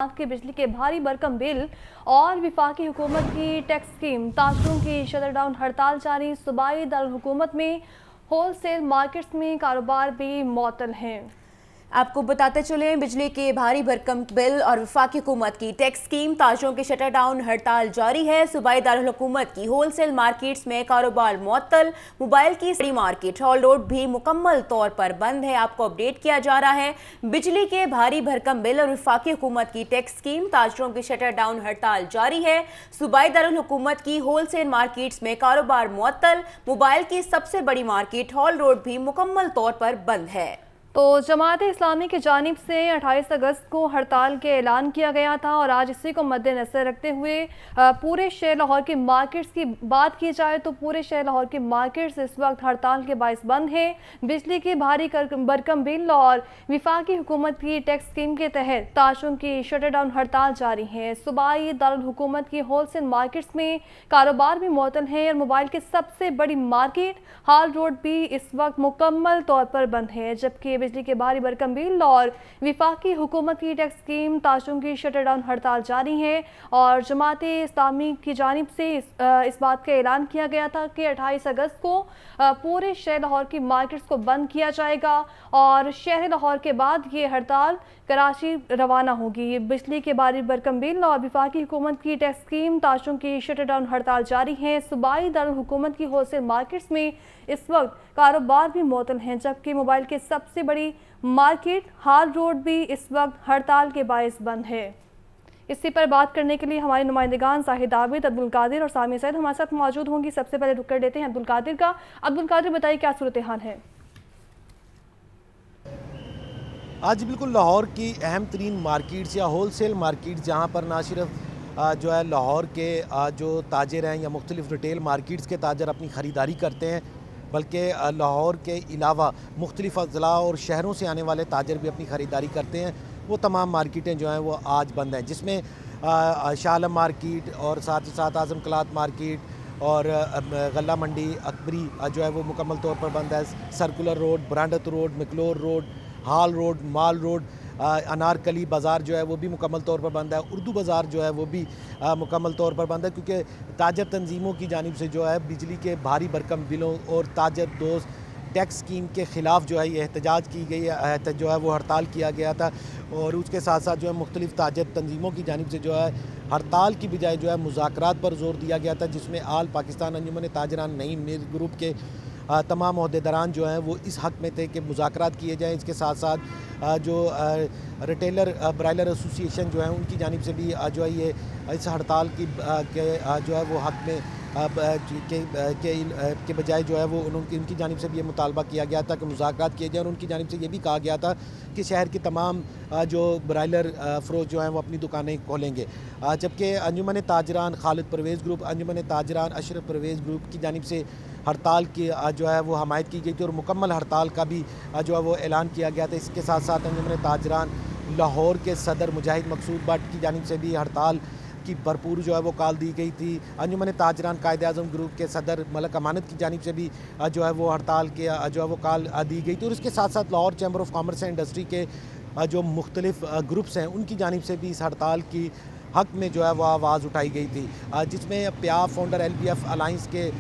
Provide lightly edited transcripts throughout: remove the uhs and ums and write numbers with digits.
के बिजली के भारी भरकम बिल और विफाकी हुकूमत की टैक्स स्कीम, ताजरों की शटरडाउन हड़ताल जारी। सूबाई दारुल हुकूमत में होलसेल मार्केट्स में कारोबार भी मुअत्तल हैं। आपको बताते चलें, बिजली के भारी भरकम बिल और वफाकी हुकूमत की टैक्स स्कीम, ताजरों की शटर डाउन हड़ताल जारी है। सूबाई दारुल हुकूमत की होलसेल मार्केट्स में कारोबार मुअत्तल। मोबाइल की बड़ी मार्केट हॉल रोड भी मुकम्मल तौर पर बंद है। आपको अपडेट किया जा रहा है, बिजली के भारी भरकम बिल और वफाकी हुकूमत की टैक्स स्कीम, ताजरों की शटर डाउन हड़ताल जारी है। सूबाई दारुल हुकूमत की होलसेल मार्केट्स में कारोबार मुअत्तल। मोबाइल की सबसे बड़ी मार्केट हॉल रोड भी मुकम्मल तौर पर बंद है। तो जमात इस्लामी की जानिब से 28 अगस्त को हड़ताल के ऐलान किया गया था और आज इसी को मद्देनजर रखते हुए पूरे शहर लाहौर की मार्केट्स की बात की जाए तो पूरे शहर लाहौर की मार्केट्स इस वक्त हड़ताल के बाइस बंद हैं। बिजली की भारी भरकम बिल और विफाकी हुकूमत की टैक्स स्कीम के तहत ताजरों की शटर डाउन हड़ताल जारी है। सूबाई दारुल हुकूमत की होलसेल मार्केट्स में कारोबार भी मुअत्तल है और मोबाइल की सबसे बड़ी मार्केट हॉल रोड भी इस वक्त मुकम्मल तौर पर बंद है, जबकि बिजली के भारी भरकम बिल और विफाकी हुकूमत की टैक्स स्कीम, ताजरों की शटर डाउन हड़ताल जारी है। और जमात इस्लामी की जानिब से इस बात का ऐलान किया गया था कि 28 अगस्त को पूरे शहर लाहौर की मार्केट्स को बंद किया जाएगा और शहर लाहौर के बाद ये हड़ताल कराची रवाना होगी। बिजली के भारी भरकम बिल और विफाकी हुकूमत की टैक्स स्कीम, ताजरों की शटर डाउन हड़ताल जारी है। सूबाई दारुल हुकूमत की होलसेल मार्केट्स में इस वक्त कारोबार भी मुअत्तल हैं, जबकि मोबाइल की सबसे बड़ी मार्केट हाल रोड भी इस वक्त हड़ताल के बायस बंद है। इसी पर बात करने के लिए हमारे नुमाइंदगान जाहिद आबिद, अब्दुल कादिर और सामी सैद हमारे साथ मौजूद होंगी। सबसे पहले रुक कर लेते हैं अब्दुल कादिर का। अब्दुल कादिर, बताइए क्या सूरत हाल है? आज बिल्कुल लाहौर की अहम तरीन मार्केट्स या होलसेल मार्केट्स, जहाँ पर ना सिर्फ जो है लाहौर के जो ताजर हैं या मुख्तलिफ रिटेल मार्केट्स के ताजर अपनी ख़रीदारी करते हैं, बल्कि लाहौर के अलावा मुख्तलिफ अज़ला और शहरों से आने वाले ताजर भी अपनी ख़रीदारी करते हैं। वो तमाम मार्केटें जो हैं वो आज बंद हैं, जिसमें शाह आलम मार्केट और साथ ही साथ आज़म कलात मार्केट और गल्ला मंडी अकबरी जो है वो मुकम्मल तौर पर बंद है। सर्कुलर रोड, ब्रांडत रोड, मिकलोर रोड, हाल रोड, माल रोड, अनारकली बाज़ार जो है वो भी मुकम्मल तौर पर बंद है। उर्दू बाज़ार जो है वो भी मुकम्मल तौर पर बंद है, क्योंकि ताजर तंजीमों की जानिब से जो है बिजली के भारी भरकम बिलों और ताजर दोस्त टैक्स स्कीम के ख़िलाफ़ जो है ये एहतजाज की गई है, जो है वो हड़ताल किया गया था। और उसके साथ साथ जो है मुख्तलिफ ताजर तंजीमों की जानिब से जो है हड़ताल की बजाय जो है मुज़ाकरात पर ज़ोर दिया गया था, जिसमें आल पाकिस्तान अंजुमन ताजरान नईम मीर ग्रुप के तमाम ओहदेदारान जो हैं वो इस हक़ में थे कि मुज़ाकरात किए जाएँ। इसके साथ साथ जो रिटेलर ब्रायलर एसोसिएशन जो है उनकी जानिब से भी जो है ये इस हड़ताल की जो है वो हक़ में के बजाय जो है वो उनकी जानिब से भी ये मुतालबा किया गया था कि मुज़ाकरात किए जाए। और उनकी जानिब से ये भी कहा गया था कि शहर की तमाम जो ब्रायलर फ़रोश जो हैं वो अपनी दुकानें खोलेंगे। जबकि अंजुमन ताजरान खालिद परवेज़ ग्रुप, अंजुमन ताजरान अशरफ परवेज़ ग्रुप की जानिब से हड़ताल की जो है वो हमायत की गई थी और मुकम्मल हड़ताल का भी जो है वो ऐलान किया गया था। इसके साथ साथ अंजुमन ताजरान लाहौर के सदर मुजाहिद मकसूद भट्ट की जानिब से भी हड़ताल की भरपूर जो है वो कॉल दी गई थी। अंजुमन ताजरान कायदे आज़म ग्रुप के सदर मलक अमानत की जानिब से भी जो है वो हड़ताल के जो है वो कॉल दी गई थी। और इसके साथ साथ Lahore chamber of commerce and industry के जो मुख्तलिफ ग्रुप्स हैं उनकी जानिब से भी इस हड़ताल की हक़ में जो है वो आवाज़ उठाई गई थी, जिसमें प्याफ फाउंडर LBF अलाइंस के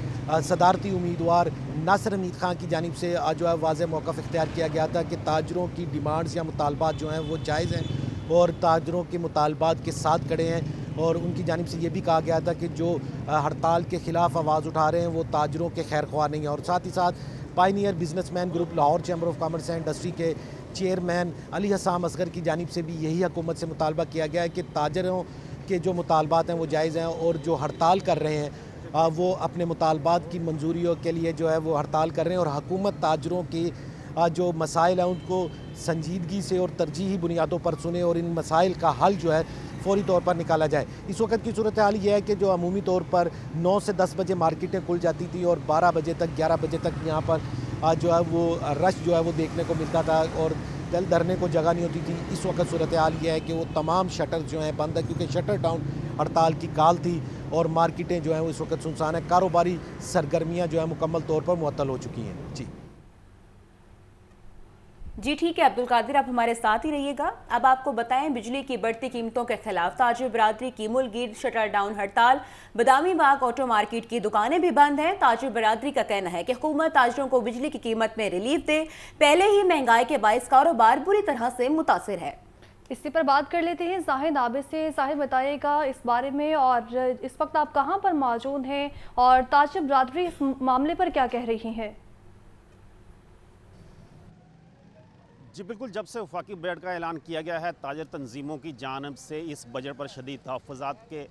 सदारती उम्मीदवार नासिर हमीद खान की जानिब से जो है वाज़ेह मौक़िफ़ इख्तियार किया गया था कि ताजरों की डिमांड्स या मुतालबात जो हैं वो जायज़ हैं और ताजरों के मुतालबात के साथ खड़े हैं। और उनकी जानिब से ये भी कहा गया था कि जो हड़ताल के ख़िलाफ़ आवाज़ उठा रहे हैं वो ताजरों के खैर ख्वाह नहीं है। और साथ ही साथ Pioneer businessman group Lahore chamber of commerce and industry के चेयरमैन अली हसाम असगर की जानिब से भी यही हुकूमत से मुतालबा किया गया है कि ताजरों के जो मुतालबात हैं वो जायज़ हैं और जो हड़ताल कर रहे हैं वो अपने मुतालबात की मंजूरियों के लिए जो है वो हड़ताल कर रहे हैं। और हुकूमत ताजरों की जो मसाइल हैं उनको संजीदगी से और तरजीही बुनियादों पर सुने और इन मसाइल का हल जो है फ़ौरी तौर पर निकाला जाए। इस वक्त की सूरत हाल ये है कि जो अमूमी तौर पर 9 से 10 बजे मार्केटें खुल जाती थी और 12 बजे तक 11 बजे तक यहाँ पर जो है वो रश जो है वो देखने को मिलता था और दिल धरने को जगह नहीं होती थी। इस वक्त सूरत हाल ये है कि वो तमाम शटर जो हैं बंद है, क्योंकि शटर डाउन हड़ताल की काल थी और मार्केटें जो हैं वो इस वक्त सुनसान है। कारोबारी सरगर्मियाँ जो है मुकम्मल तौर पर मुअत्तल हो चुकी हैं। जी। जी ठीक है अब्दुल कादिर, आप हमारे साथ ही रहिएगा। अब आपको बताएं, बिजली की बढ़ती कीमतों के खिलाफ ताजिर बरादरी की मुल्कगीर शटर डाउन हड़ताल। बदामी बाग ऑटो मार्केट की दुकानें भी बंद हैं। ताजिर बरादरी का कहना है कि हुकूमत ताजिरों को बिजली की कीमत में रिलीफ दे। पहले ही महंगाई के बाइस कारोबार बुरी तरह से मुतासिर है। इसी पर बात कर लेते हैं जाहिद आबिद से। जाहिद, बताइएगा इस बारे में, और इस वक्त आप कहां पर मौजूद हैं और ताजिर बरादरी इस मामले पर क्या कह रही है? जी बिल्कुल, जब से वफाकी बजट का ऐलान किया गया है, ताजिर तंजीमों की जानब से इस बजट पर शदीद तहफ़्फ़ुज़ात के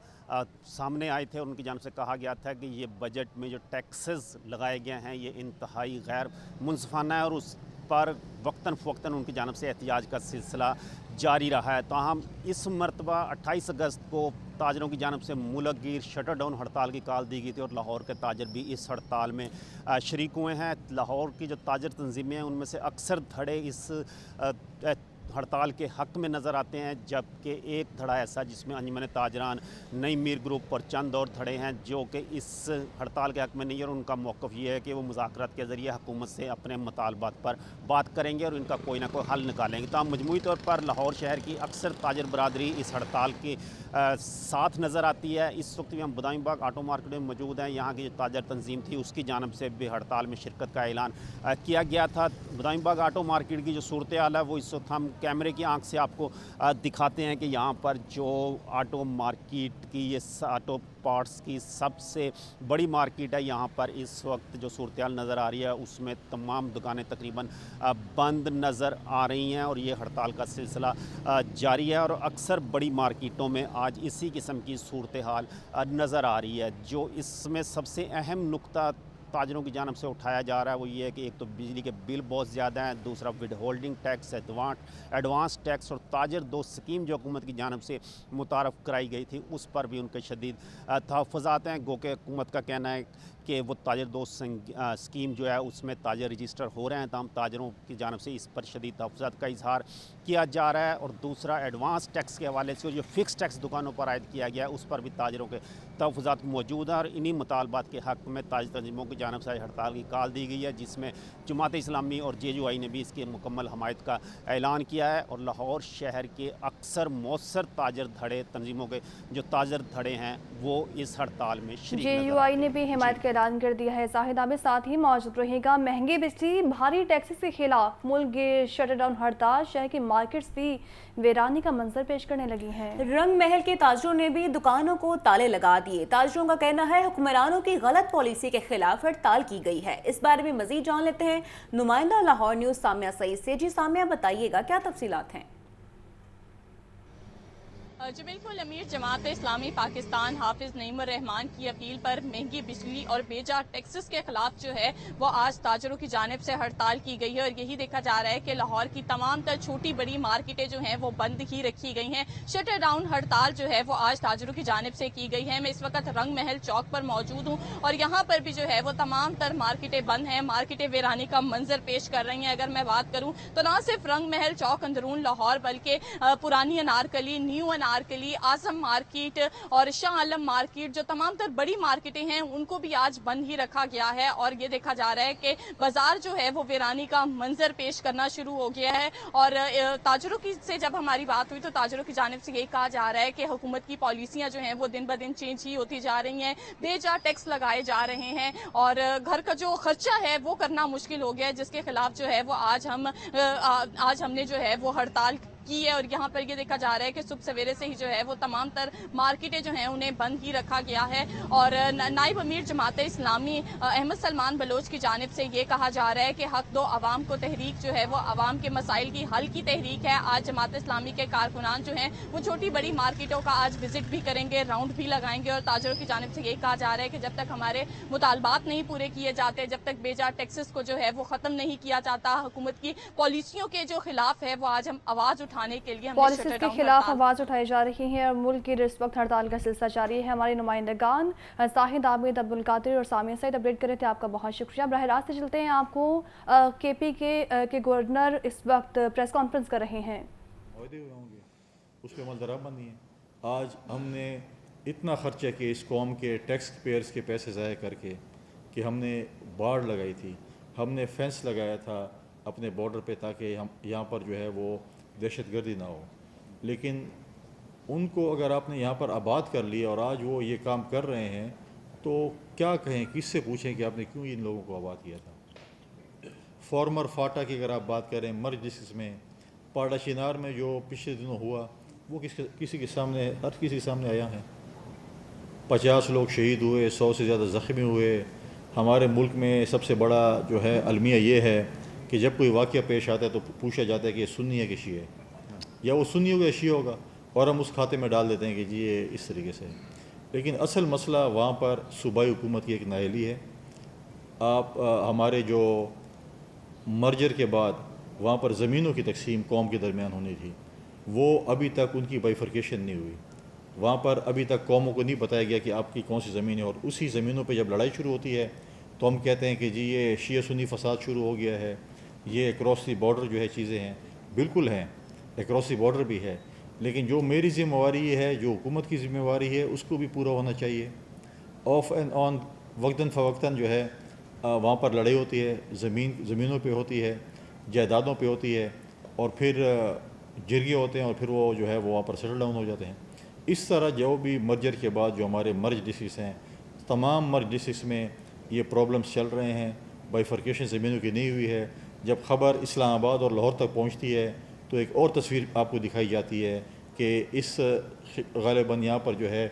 सामने आए थे। उनकी जानब से कहा गया था कि ये बजट में जो टैक्सेस लगाए गए हैं ये इंतहाई गैर मुनसिफाना है, और उस पर वक्तन फ़वक्तन उनकी जानब से एहतिजाज का सिलसिला जारी रहा है। ताहम इस मरतबा 28 अगस्त को ताजरों की जानब से मुल्कगीर शटर डाउन हड़ताल की कॉल दी गई थी, और लाहौर के ताजर भी इस हड़ताल में शरीक हुए हैं। लाहौर की जो ताजर तंजीमें हैं उनमें से अक्सर धड़े इस हड़ताल के हक़ में नज़र आते हैं, जबकि एक धड़ा ऐसा जिसमें अंजुमन ताजरान नई मीर ग्रुप और चंद और धड़े हैं जो कि इस हड़ताल के हक़ में नहीं है, और उनका मौक़िफ़ ये है कि वो मुज़ाकरात के ज़रिए हुकूमत से अपने मुतालबात पर बात करेंगे और इनका कोई ना कोई हल निकालेंगे। तो मजमूई तौर पर लाहौर शहर की अक्सर ताजर बरादरी इस हड़ताल के साथ नज़र आती है। इस वक्त भी हम बदामी बाग ऑटो मार्केट में मौजूद हैं। यहाँ की जो ताजर तंजीम थी उसकी जानब से भी हड़ताल में शिरकत का ऐलान किया गया था। बदामी बाग ऑटो मार्केट की जो सूरत हाल है वो इस वक्त हम कैमरे की आंख से आपको दिखाते हैं कि यहाँ पर जो ऑटो मार्केट की ये ऑटो पार्ट्स की सबसे बड़ी मार्केट है, यहाँ पर इस वक्त जो सूरत हाल नज़र आ रही है उसमें तमाम दुकानें तकरीबन बंद नज़र आ रही हैं, और ये हड़ताल का सिलसिला जारी है। और अक्सर बड़ी मार्केटों में आज इसी किस्म की सूरत हाल नज़र आ रही है। जो इसमें सबसे अहम नुक्ता ताजरों की जानब से उठाया जा रहा है वो ये है कि एक तो बिजली के बिल बहुत ज़्यादा हैं, दूसरा with holding tax, advance tax, और ताजर दो स्कीम जो हुकूमत की जानब से मुतारफ़ कराई गई थी उस पर भी उनके शदीद तहफ़्फ़ुज़ात हैं। गो के हुकूमत का कहना है कि वो ताजर दो स्कीम जो है उसमें ताजर रजिस्टर हो रहे हैं, तमाम ताजरों की जानब से इस पर शदीद तहफ़्फ़ुज़ात का इजहार किया जा रहा है। और दूसरा एडवांस टैक्स के हवाले से जो फ़िक्स टैक्स दुकानों पर आयद किया गया है उस पर भी ताजरों के तहफ़्फ़ुज़ात मौजूद हैं, और इन्हीं मुतालबात के हक़ में ताजर तंजीमों की जानब से हड़ताल की कॉल दी गई है, जिसमें जमात इस्लामी और JUI ने भी इसकी मुकम्मल हमायत का ऐलान किया है। और लाहौर शहर के अक्सर मौसर ताजर धड़े तंजीमों के जो ताजर धड़े हैं वो इस हड़ताल में JUI ने भी हिमायत का ऐलान कर दिया है। जाहिद आबिद साथ ही मौजूद रहेगा। महंगी बिजली, भारी टैक्सेस के खिलाफ मुल्कगीर शटर डाउन हड़ताल, शहर की मार्केट्स भी वीरानी का मंजर पेश करने लगी हैं। रंग महल के ताजरों ने भी दुकानों को ताले लगा दिए। ताजरों का कहना है हुक्मरानों की गलत पॉलिसी के खिलाफ हड़ताल की गई है। इस बारे में मजीद जान लेते हैं नुमाइंदा लाहौर न्यूज़ सामिया सईद से। जी सामिया, बताइएगा क्या तफसीलात हैं? जी बिल्कुल, अमीर जमात इस्लामी पाकिस्तान हाफिज नईमुर रहमान की अपील पर महंगी बिजली और बेजा टैक्सेस के खिलाफ जो है वो आज ताजरों की जानिब से हड़ताल की गई है। और यही देखा जा रहा है कि लाहौर की तमाम तर छोटी बड़ी मार्केटें जो हैं वो बंद ही रखी गई हैं। शटर डाउन हड़ताल जो है वो आज ताजरों की जानिब से की गई है। मैं इस वक्त रंग महल चौक पर मौजूद हूँ और यहाँ पर भी जो है वो तमाम तर मार्केटें बंद हैं, मार्केटें वीरानी का मंजर पेश कर रही हैं। अगर मैं बात करूँ तो ना सिर्फ रंग महल चौक अंदरून लाहौर बल्कि पुरानी अनारकली, न्यू अनारकली, आजम मार्केट और शाह आलम मार्केट, जो तमाम तर बड़ी मार्केटें हैं उनको भी आज बंद ही रखा गया है। और ये देखा जा रहा है कि बाजार जो है वो वीरानी का मंजर पेश करना शुरू हो गया है। और ताजरों की से जब हमारी बात हुई तो ताजरों की जानिब से यही कहा जा रहा है कि हुकूमत की पॉलिसियां जो हैं वो दिन ब दिन चेंज ही होती जा रही हैं, बेजा टैक्स लगाए जा रहे हैं और घर का जो खर्चा है वो करना मुश्किल हो गया है, जिसके खिलाफ जो है वो आज हमने जो है वो हड़ताल की है। और यहाँ पर ये देखा जा रहा है कि सुबह सवेरे से ही जो है वो तमाम तर मार्केटें जो हैं उन्हें बंद ही रखा गया है। और नाइब अमीर जमात इस्लामी अहमद सलमान बलोच की जानिब से ये कहा जा रहा है कि हक दो अवाम को तहरीक जो है वो अवाम के मसाइल की हल की तहरीक है। आज जमात इस्लामी के कारकुनान जो हैं वो छोटी बड़ी मार्केटों का आज विजिट भी करेंगे, राउंड भी लगाएंगे। और ताजरों की जानिब से यही कहा जा रहा है कि जब तक हमारे मुतालबात नहीं पूरे किए जाते, जब तक बेजा टैक्सेस को जो है वो ख़त्म नहीं किया जाता, हुकूमत की पॉलिसियों के जो खिलाफ है वो आज हम आवाज़ उठाने के लिए पॉलिसीज के खिलाफ आवाज़ उठाई जा रही है और मुल्क की इस वक्त हड़ताल का सिलसिला जारी है। हमारे नुमाइंदगान जाहिद आबिद, अब्दुल कादिर और सामिया सईद अपडेट कर रहे थे। आपका बहुत शुक्रिया। बराह रास्त चलते हैं आपको KP के गवर्नर इस वक्त प्रेस कॉन्फ्रेंस कर रहे हैं। उसके अमल दराबंदी है। आज हमने इतना खर्चा किया इस कौम के टैक्स पेयर्स के पैसे ज़ाया करके कि हमने बाड़ लगाई थी, हमने फेंस लगाया था, اپنے بارڈر پہ تاکہ ہم یہاں پر جو ہے وہ دہشت گردی نہ ہو. لیکن ان کو اگر آپ نے یہاں پر آباد کر لیا اور آج وہ یہ کام کر رہے ہیں تو کیا کہیں, کس سے پوچھیں کہ آپ نے کیوں ان لوگوں کو آباد کیا تھا. فارمر فاٹا کی اگر آپ بات کریں, مرج ڈسٹرکٹ میں پاڑا چنار میں جو پچھلے دنوں ہوا وہ کسی کے سامنے, ہر کسی کے سامنے آیا ہے. 50 لوگ شہید ہوئے, 100 سے زیادہ زخمی ہوئے. ہمارے ملک میں سب سے بڑا جو ہے المیہ یہ ہے کہ جب کوئی واقعہ پیش آتا ہے تو پوچھا جاتا ہے کہ یہ سنی ہے کہ شیعہ ہے, یا وہ سنی ہوگا یا شیعہ ہوگا, اور ہم اس کھاتے میں ڈال دیتے ہیں کہ جی یہ اس طریقے سے. لیکن اصل مسئلہ وہاں پر صوبائی حکومت کی ایک نااہلی ہے. آپ ہمارے جو مرجر کے بعد وہاں پر زمینوں کی تقسیم قوم کے درمیان ہونی تھی, وہ ابھی تک ان کی بائیفرکیشن نہیں ہوئی. وہاں پر ابھی تک قوموں کو نہیں بتایا گیا کہ آپ کی کون سی زمین ہے, اور اسی زمینوں پہ جب لڑائی شروع ہوتی ہے تو ہم کہتے ہیں کہ جی یہ شیعہ سنی فساد شروع ہو گیا ہے, یہ اکراس دی بارڈر جو ہے چیزیں ہیں. بالکل ہیں, اکراس دی بارڈر بھی ہے, لیکن جو میری ذمہ داری ہے, جو حکومت کی ذمہ داری ہے, اس کو بھی پورا ہونا چاہیے. آف اینڈ آن وقتاً فوقتاً جو ہے وہاں پر لڑائی ہوتی ہے, زمینوں پہ ہوتی ہے, جائیدادوں پہ ہوتی ہے, اور پھر جرگے ہوتے ہیں, اور پھر وہ جو ہے وہ وہاں پر سیٹل ڈاؤن ہو جاتے ہیں. اس طرح جو بھی مرجر کے بعد جو ہمارے مرج ڈسٹرکٹس ہیں, تمام مرج ڈسٹرکٹس میں یہ پرابلمس چل رہے ہیں. بائیفرکیشن زمینوں کی نہیں ہوئی ہے. جب خبر اسلام آباد اور لاہور تک پہنچتی ہے تو ایک اور تصویر آپ کو دکھائی جاتی ہے کہ اس غالباً یہاں پر جو ہے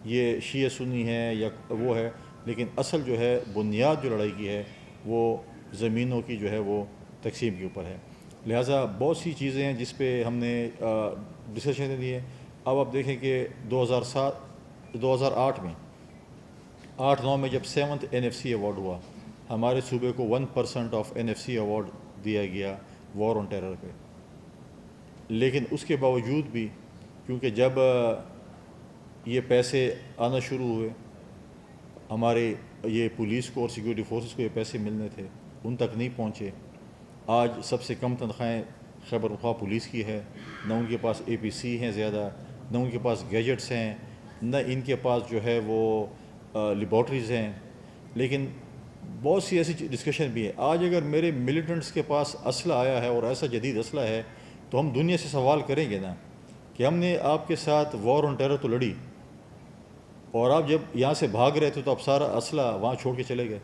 یہ شیعہ سنی ہے یا وہ ہے, لیکن اصل جو ہے بنیاد جو لڑائی کی ہے وہ زمینوں کی جو ہے وہ تقسیم کے اوپر ہے. لہٰذا بہت سی چیزیں ہیں جس پہ ہم نے ڈسکشن دی ہے. اب آپ دیکھیں کہ 2008 میں 8-9 میں جب 7th NFC ایوارڈ ہوا, ہمارے صوبے کو 1% آف NFC ایوارڈ دیا گیا وار آن ٹیرر پہ. لیکن اس کے باوجود بھی کیونکہ جب یہ پیسے آنا شروع ہوئے, ہمارے یہ پولیس کو اور سیکورٹی فورسز کو یہ پیسے ملنے تھے, ان تک نہیں پہنچے. آج سب سے کم تنخواہیں خیبر پختونخوا پولیس کی ہے, نہ ان کے پاس APC ہیں زیادہ, نہ ان کے پاس گیجٹس ہیں, نہ ان کے پاس جو ہے وہ لیبارٹریز ہیں. لیکن بہت سی ایسی ڈسکشن بھی ہے. آج اگر میرے ملیٹنٹس کے پاس اسلحہ آیا ہے اور ایسا جدید اسلحہ ہے تو ہم دنیا سے سوال کریں گے نا کہ ہم نے آپ کے ساتھ وار آن ٹیرر تو لڑی, اور آپ جب یہاں سے بھاگ رہے تھے تو آپ سارا اسلحہ وہاں چھوڑ کے چلے گئے.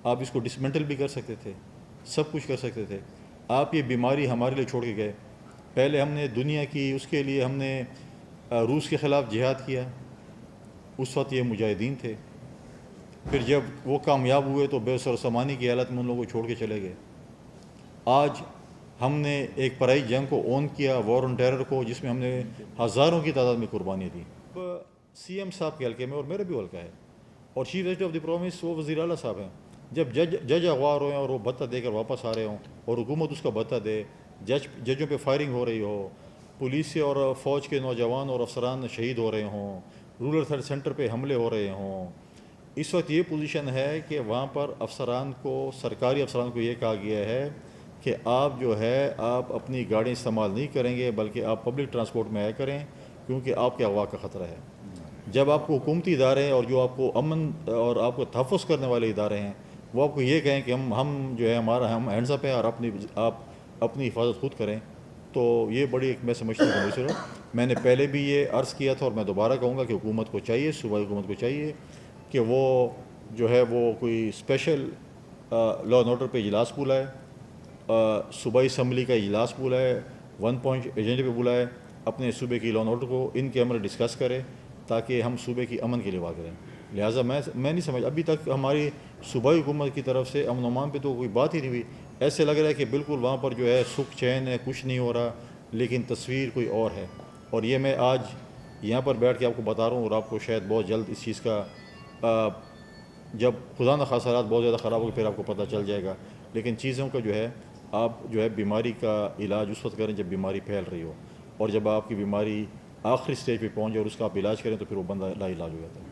آپ اس کو ڈسمنٹل بھی کر سکتے تھے, سب کچھ کر سکتے تھے. آپ یہ بیماری ہمارے لیے چھوڑ کے گئے. پہلے ہم نے دنیا کی, اس کے لیے ہم نے روس کے خلاف جہاد کیا, اس وقت یہ مجاہدین تھے. پھر جب وہ کامیاب ہوئے تو بے سر سامانی کی حالت میں ان لوگوں کو چھوڑ کے چلے گئے. آج ہم نے ایک پرائی جنگ کو اون کیا, وار آن ٹیرر کو, جس میں ہم نے ہزاروں کی تعداد میں قربانی دی. CM صاحب کے حلقے میں اور میرا بھی حلقہ ہے, اور chief secretary of the province وہ وزیر اعلیٰ صاحب ہیں. جب جج اغوا ہوئے ہیں اور وہ بھتہ دے کر واپس آ رہے ہوں اور حکومت اس کا بھتہ دے, ججوں پہ فائرنگ ہو رہی ہو, پولیس اور فوج کے نوجوان اور افسران شہید ہو رہے ہوں, رورل ہیلتھ سینٹر پہ حملے ہو رہے ہوں, اس وقت یہ پوزیشن ہے کہ وہاں پر افسران کو, سرکاری افسران کو یہ کہا گیا ہے کہ آپ جو ہے آپ اپنی گاڑی استعمال نہیں کریں گے بلکہ آپ پبلک ٹرانسپورٹ میں آیا کریں, کیونکہ آپ کے اغوا کا خطرہ ہے. جب آپ کو حکومتی ادارے اور جو آپ کو امن اور آپ کو تحفظ کرنے والے ادارے ہیں وہ آپ کو یہ کہیں کہ ہم جو ہے ہم ہینڈز اپ ہیں اور آپ اپنی حفاظت خود کریں, تو یہ بڑی ایک میں سمجھتا ہوں کہ میں نے پہلے بھی یہ عرض کیا تھا اور میں دوبارہ کہوں گا کہ حکومت کو چاہیے, صوبائی حکومت کو چاہیے کہ وہ جو ہے وہ کوئی اسپیشل لا اینڈ آرڈر پہ اجلاس بلائے, صوبائی اسمبلی کا اجلاس بلائے, 1 پوائنٹ ایجنڈے پہ بلائے, اپنے صوبے کی لا اینڈ آرڈر کو ان کے عمل ڈسکس کرے تاکہ ہم صوبے کی امن کے لیے بات کریں. لہٰذا میں نہیں سمجھ ابھی تک ہماری صوبائی حکومت کی طرف سے امن و امان پہ تو کوئی بات ہی نہیں ہوئی. ایسے لگ رہا ہے کہ بالکل وہاں پر جو ہے سکھ چین ہے, کچھ نہیں ہو رہا, لیکن تصویر کوئی اور ہے. اور یہ میں آج یہاں پر بیٹھ کے آپ کو بتا رہا ہوں, اور آپ کو شاید بہت جلد اس چیز کا جب خدا نخواستہ حالات بہت زیادہ خراب ہو پھر آپ کو پتہ چل جائے گا. لیکن چیزوں کا جو ہے آپ جو ہے بیماری کا علاج اس وقت کریں جب بیماری پھیل رہی ہو, اور جب آپ کی بیماری آخری سٹیج پہ پہنچ جائے اور اس کا آپ علاج کریں تو پھر وہ بندہ لا علاج ہو جاتا ہے.